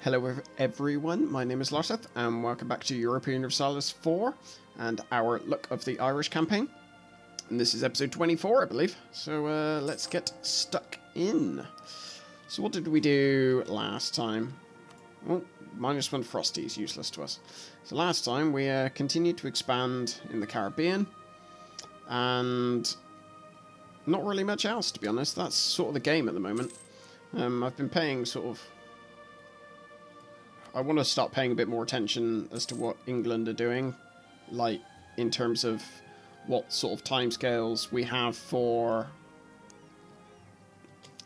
Hello everyone, my name is Larseth and welcome back to Europa Universalis IV and our Look of the Irish campaign. And this is episode 24, I believe. So let's get stuck in. So what did we do last time? Well, -1 Frosty is useless to us. So last time we continued to expand in the Caribbean and not really much else, to be honest. That's sort of the game at the moment. I've been paying sort of... I want to start paying a bit more attention as to what England are doing, like in terms of what sort of timescales we have for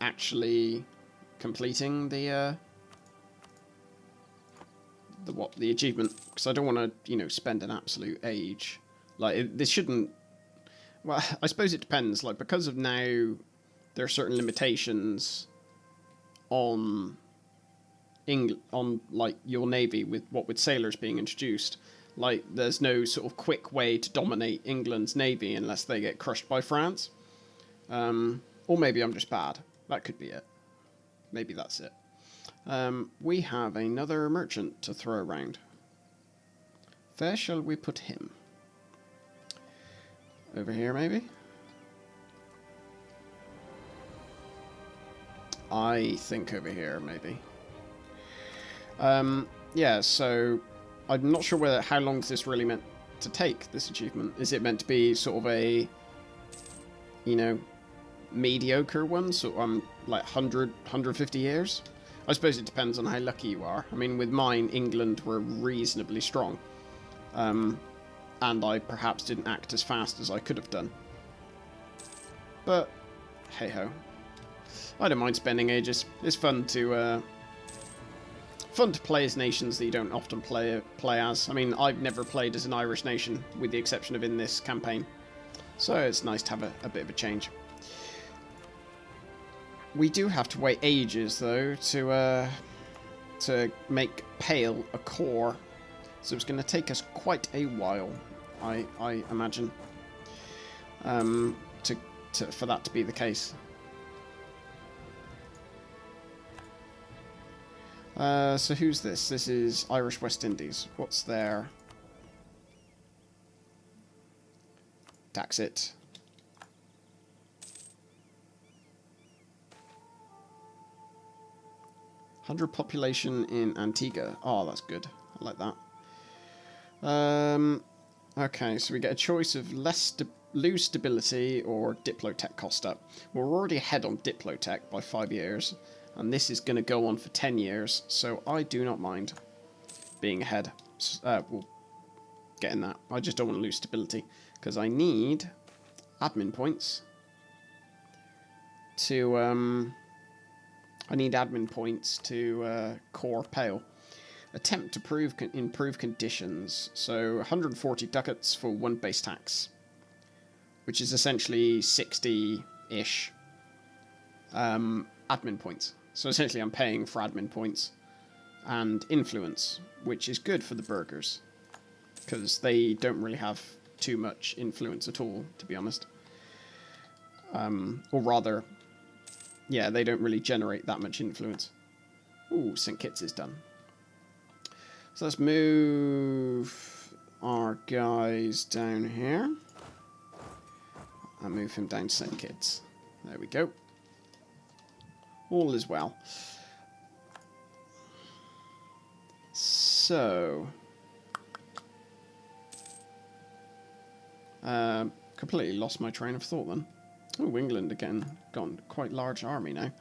actually completing the achievement, because I don't want to, spend an absolute age. Like this shouldn't. Well, I suppose it depends. Like because of now, there are certain limitations on like your navy with sailors being introduced. Like there's no sort of quick way to dominate England's navy unless they get crushed by France. Or maybe I'm just bad. That could be it. Maybe that's it. We have another merchant to throw around. Where shall we put him? Over here, maybe? I think over here, maybe. Yeah, so I'm not sure how long is this really meant to take, this achievement. Is it meant to be sort of a, mediocre one? So like 100, 150 years? I suppose it depends on how lucky you are. I mean, with mine, England were reasonably strong. And I perhaps didn't act as fast as I could have done. But, hey-ho. I don't mind spending ages. It's fun to play as nations that you don't often play as. I mean, I've never played as an Irish nation, with the exception of in this campaign. So it's nice to have a bit of a change. We do have to wait ages, though, to make Pale a core. So it's going to take us quite a while, I imagine, for that to be the case. So who's this? This is Irish West Indies. What's their... Tax it. $100 population in Antigua. Oh, that's good. I like that. Okay, so we get a choice of lose stability or Diplotech cost up. Well, we're already ahead on Diplotech by 5 years. And this is going to go on for 10 years, so I do not mind being ahead. Well, getting that. I just don't want to lose stability, because I need admin points to, core Pale. Attempt to improve conditions. So 140 ducats for 1 base tax, which is essentially 60-ish admin points. So essentially I'm paying for admin points and influence, which is good for the burghers, because they don't really have too much influence at all, to be honest. Or rather, yeah, they don't really generate that much influence. Ooh, St. Kitts is done. So let's move our guys down here. I'll move him down to St. Kitts. There we go. All is well. So, completely lost my train of thought then. Oh, England again, gone quite large army now.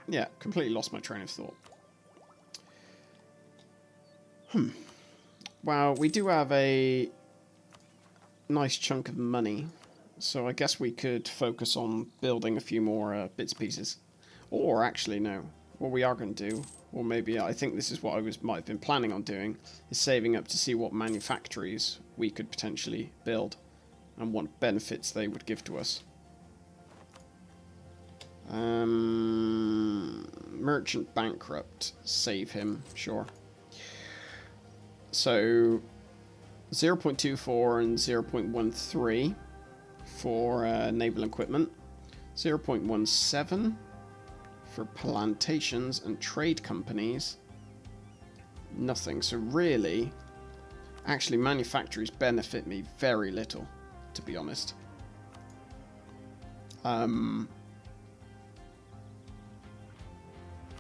Yeah, completely lost my train of thought. Well, we do have a nice chunk of money. So I guess we could focus on building a few more bits and pieces. Or actually, no. What we are going to do, or maybe I think this is what I might have been planning on doing, is saving up to see what manufactories we could potentially build and what benefits they would give to us. Merchant bankrupt. Save him, sure. So 0.24 and 0.13. For naval equipment, 0.17 For plantations and trade companies, nothing. So really, actually manufactories benefit me very little, to be honest.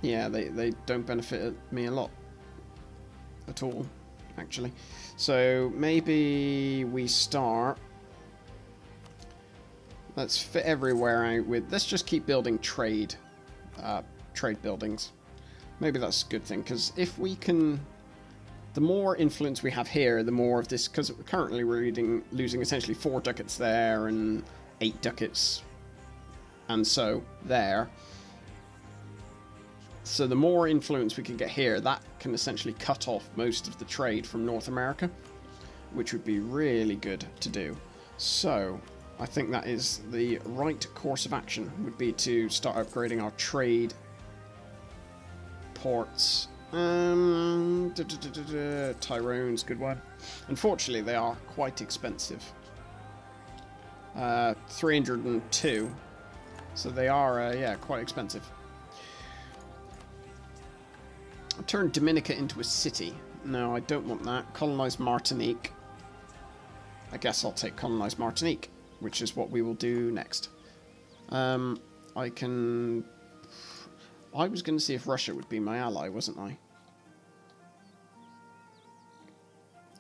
Yeah, they don't benefit me a lot at all, actually. So maybe we start. Let's fit everywhere out with. Let's just keep building trade buildings. Maybe that's a good thing, because if we can, the more influence we have here, the more of this. Because currently we're losing essentially 4 ducats there and 8 ducats, and so there. So the more influence we can get here, that can essentially cut off most of the trade from North America, which would be really good to do. So I think that is the right course of action, would be to start upgrading our trade ports. Tyrone's a good one. Unfortunately, they are quite expensive. 302. So they are, yeah, quite expensive. I'll turn Dominica into a city. No, I don't want that. Colonize Martinique. I guess I'll take colonize Martinique, which is what we will do next. I was going to see if Russia would be my ally, wasn't I?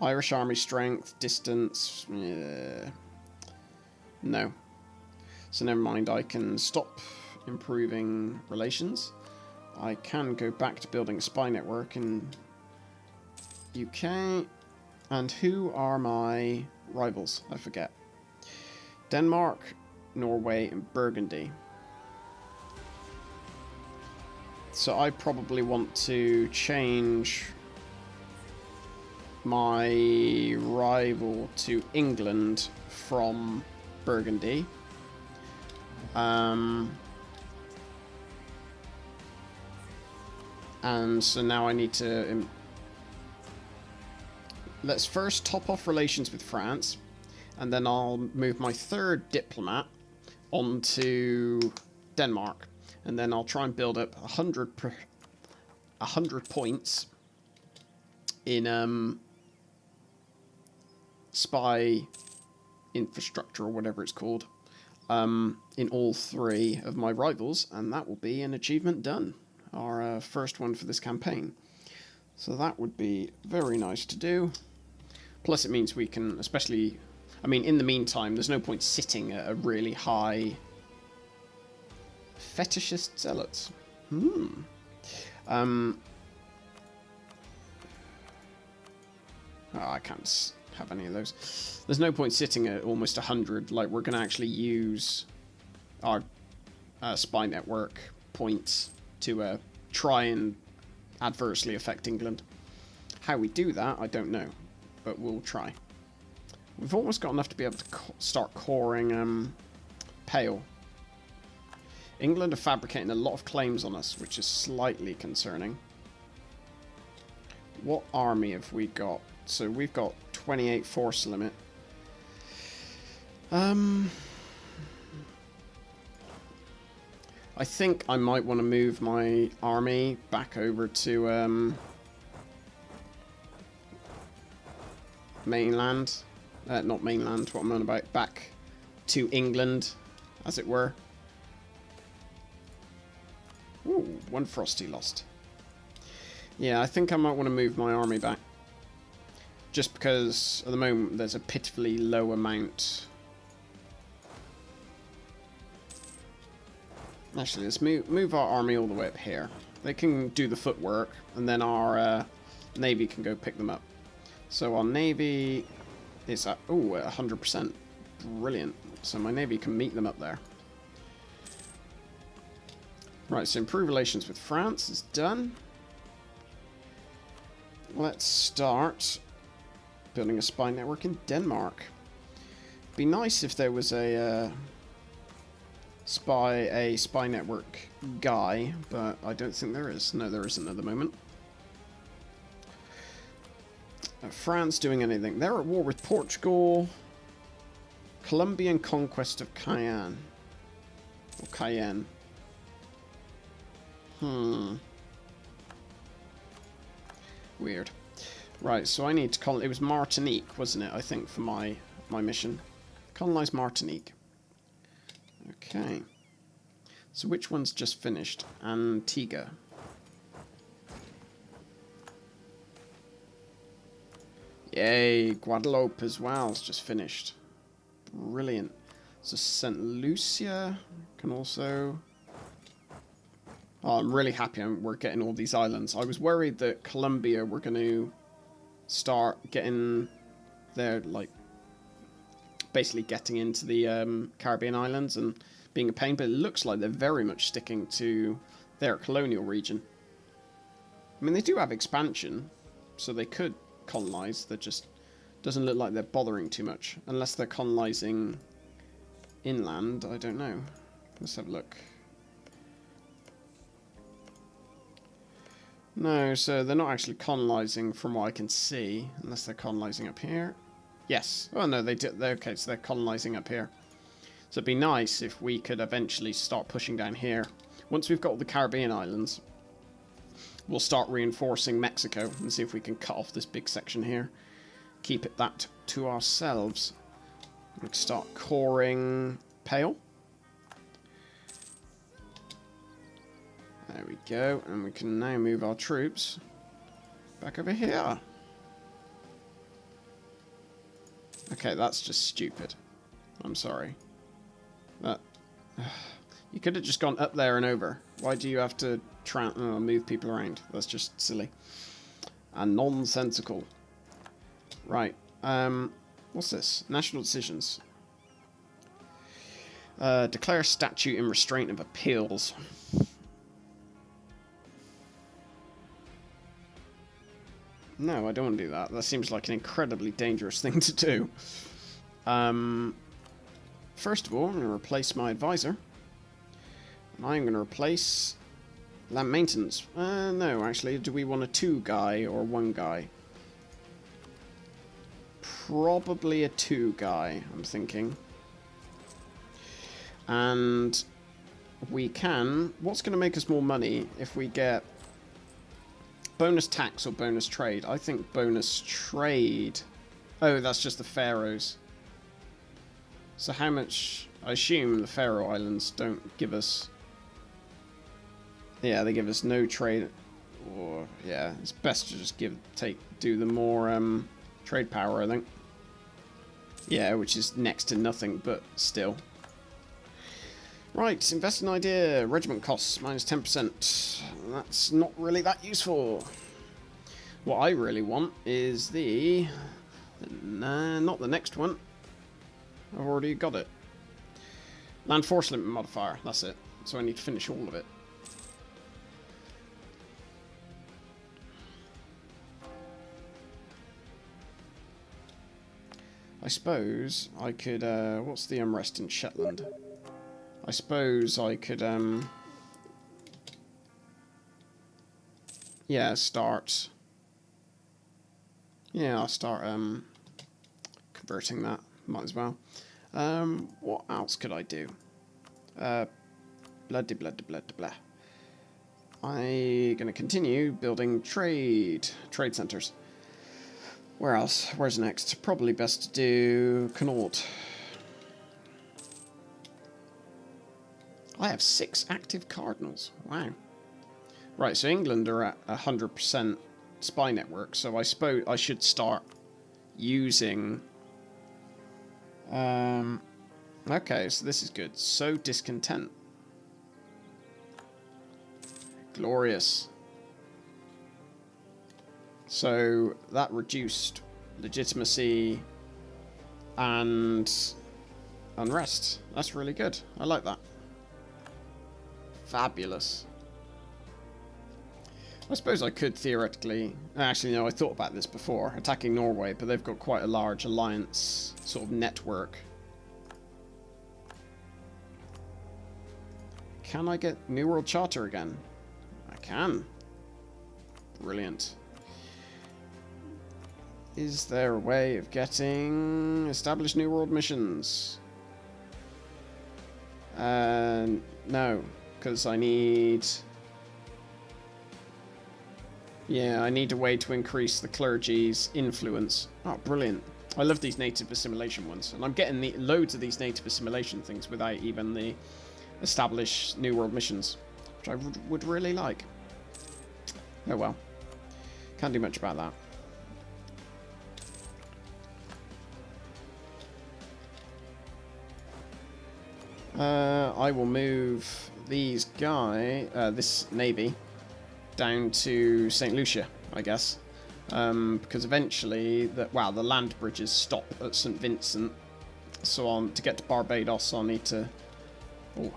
Irish army strength, distance. No. So never mind, I can stop improving relations. I can go back to building a spy network in UK. And who are my rivals? I forget. Denmark, Norway, and Burgundy. So I probably want to change my rival to England from Burgundy. And so now I need to... let's first top off relations with France, and then I'll move my 3rd diplomat onto Denmark, and then I'll try and build up 100 points in spy infrastructure, or whatever it's called, in all 3 of my rivals, and that will be an achievement done. Our first one for this campaign. So that would be very nice to do. Plus it means we can, especially, I mean, in the meantime, there's no point sitting at a really high... Fetishist zealots. Oh, I can't have any of those. There's no point sitting at almost 100. Like, we're going to actually use our spy network points to try and adversely affect England. How we do that, I don't know, but we'll try. We've almost got enough to be able to start coring Pale. England are fabricating a lot of claims on us, which is slightly concerning. What army have we got? So we've got 28 force limit. I think I might want to move my army back over to mainland. Not mainland, what I'm on about. Back to England, as it were. Ooh, 1 Frosty lost. Yeah, I think I might want to move my army back. Just because, at the moment, there's a pitifully low amount. Actually, let's move our army all the way up here. They can do the footwork, and then our navy can go pick them up. So our navy is at, ooh, 100%. Brilliant. So my navy can meet them up there. Right, so improve relations with France is done. Let's start building a spy network in Denmark. Be nice if there was a spy network guy, but I don't think there is. No, there isn't at the moment. France doing anything? They're at war with Portugal. Colombian conquest of Cayenne. Or Cayenne. Weird. Right, so I need to it was Martinique, wasn't it, I think, for my mission. Colonize Martinique. Okay. So which one's just finished? Antigua. Yay, Guadeloupe as well. It's just finished. Brilliant. So St. Lucia can also... Oh, I'm really happy we're getting all these islands. I was worried that Colombia were going to start getting their, like, basically getting into the Caribbean islands and being a pain, but it looks like they're very much sticking to their colonial region. I mean, they do have expansion, so they could colonize. That just doesn't look like they're bothering too much, unless they're colonizing inland. I don't know. Let's have a look. No, so they're not actually colonizing from what I can see, unless they're colonizing up here. Yes. Oh no, they did. Okay, so they're colonizing up here. So it'd be nice if we could eventually start pushing down here. Once we've got all the Caribbean islands, we'll start reinforcing Mexico and see if we can cut off this big section here. Keep it that to ourselves. We can start coring Pale. There we go, and we can now move our troops back over here. Okay, that's just stupid. I'm sorry. That you could have just gone up there and over. Why do you have to move people around? That's just silly and nonsensical. Right. What's this? National decisions. Declare statute in restraint of appeals. No, I don't want to do that. That seems like an incredibly dangerous thing to do. First of all, I'm going to replace my advisor. And I'm going to replace land maintenance. No, actually, do we want a 2 guy or 1 guy? Probably a 2 guy, I'm thinking. And we can... What's going to make us more money if we get bonus tax or bonus trade? I think bonus trade. Oh, that's just the Faroes. So how much... I assume the Faroe Islands don't give us... Yeah, they give us no trade. Or, yeah, it's best to just do the more trade power, I think. Yeah, which is next to nothing, but still. Right, invest in idea. Regiment costs minus 10%. That's not really that useful. What I really want is the... not the next one. I've already got it. Land force limit modifier. That's it. So I need to finish all of it. I suppose I could... what's the unrest in Shetland? I suppose I could... yeah, start... Yeah, I'll start converting that. Might as well. What else could I do? Blah de blah de blah de blah. I'm going to continue building trade centers. Where else? Where's next? Probably best to do Connaught. I have 6 active cardinals. Wow. Right, so England are at 100% spy network, so I suppose I should start using... okay, so this is good. So discontent. Glorious. So that reduced legitimacy and unrest. That's really good. I like that. Fabulous. I suppose I could theoretically... Actually, no, I thought about this before. Attacking Norway, but they've got quite a large alliance sort of network. Can I get New World Charter again? I can. Brilliant. Is there a way of getting established New World missions? No, because I need Yeah, I need a way to increase the clergy's influence. Oh, brilliant. I love these native assimilation ones. And I'm getting loads of these native assimilation things without even the established New World missions, which I would really like. Oh well. Can't do much about that. I will move these this navy down to St. Lucia, I guess, because eventually the land bridges stop at St. Vincent, so to get to Barbados I'll need to,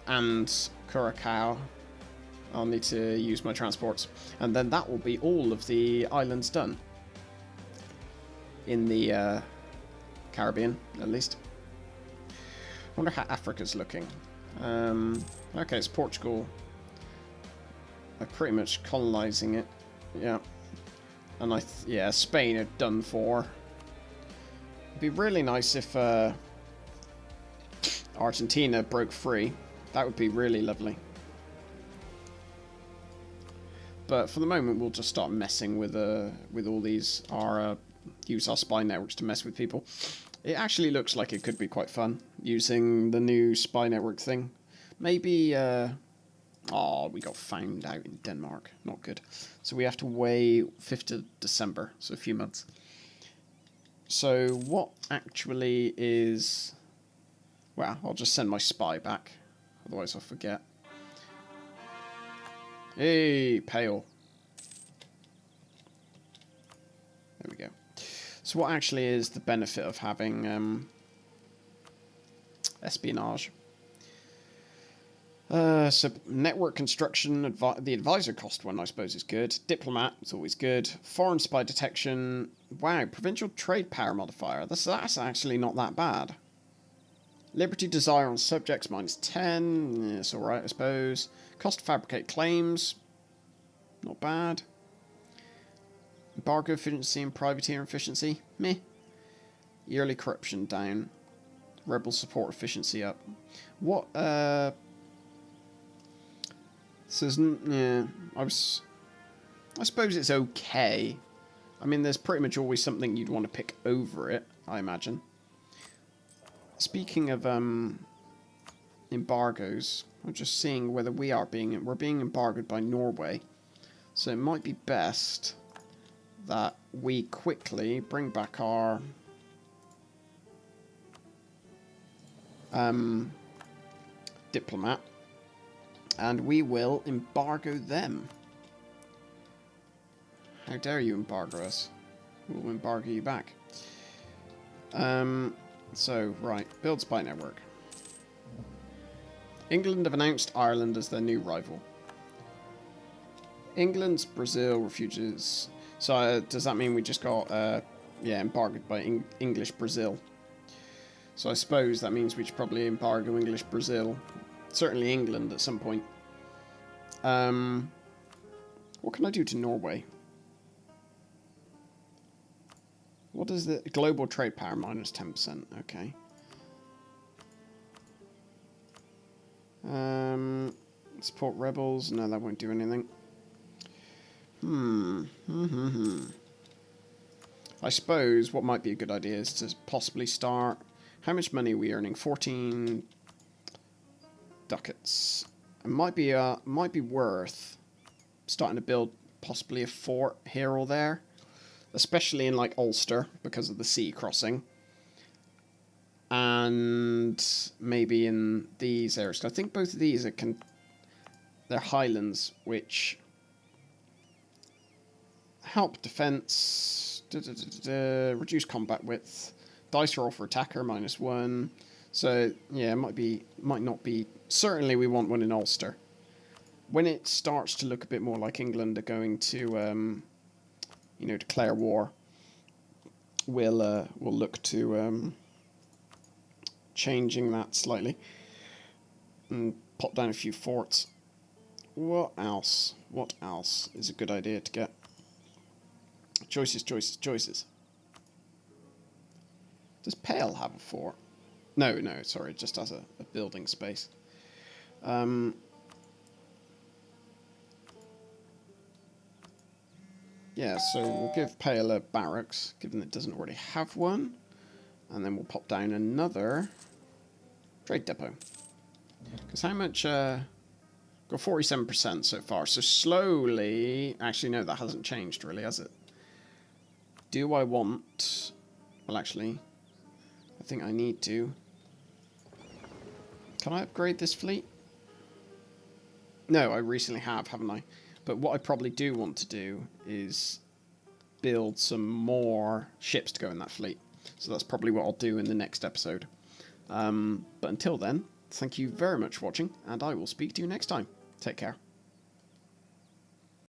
and Curacao, I'll need to use my transports, and then that will be all of the islands done in the Caribbean, at least. I wonder how Africa's looking. Okay, it's Portugal. I'm pretty much colonising it. Yeah. And yeah, Spain are done for. It'd be really nice if Argentina broke free. That would be really lovely. But for the moment, we'll just start messing with all these, use our spy networks to mess with people. It actually looks like it could be quite fun, using the new spy network thing. Maybe, oh, we got found out in Denmark. Not good. So we have to wait 5th of December, so a few months. So what actually is... Well, I'll just send my spy back, otherwise I'll forget. Hey, pale. There we go. So what actually is the benefit of having espionage? So network construction, the advisor cost one, I suppose, is good. Diplomat is always good. Foreign spy detection. Wow, provincial trade power modifier. That's actually not that bad. Liberty desire on subjects -10. Yeah, it's alright, I suppose. Cost to fabricate claims. Not bad. Embargo efficiency and privateer efficiency. Meh. Yearly corruption down. Rebel support efficiency up. What, says, yeah, I suppose it's okay. I mean, there's pretty much always something you'd want to pick over it, I imagine. Speaking of embargoes, I'm just seeing whether we're being embargoed by Norway. So it might be best that we quickly bring back our diplomat, and we will embargo them. How dare you embargo us? We'll embargo you back. So, right, build spy network. England have announced Ireland as their new rival. England's Brazil refuges. So does that mean we just got, yeah, embargoed by English Brazil? So I suppose that means we should probably embargo English Brazil. Certainly England at some point. What can I do to Norway? What is the global trade power -10%? Okay. Support rebels? No, that won't do anything. I suppose what might be a good idea is to possibly start. How much money are we earning? 14 ducats. It might be worth starting to build possibly a fort here or there, especially in like Ulster because of the sea crossing, and maybe in these areas. I think both of these they're highlands, which help defense, reduce combat width, dice roll for attacker -1. So yeah, it might not be. Certainly, we want one in Ulster. When it starts to look a bit more like England are going to, you know, declare war, we'll look to changing that slightly and pop down a few forts. What else? What else is a good idea to get? Choices, choices, choices. Does Pale have a fort? No, no, sorry, it just has a building space. Yeah, so we'll give Pale a barracks, given it doesn't already have one. And then we'll pop down another trade depot. Because how much... got 47% so far, so slowly... Actually, no, that hasn't changed, really, has it? Do I want... Well, actually, I think I need to... Can I upgrade this fleet? No, I recently have, haven't I? But what I probably do want to do is build some more ships to go in that fleet. So that's probably what I'll do in the next episode. But until then, thank you very much for watching, and I will speak to you next time. Take care.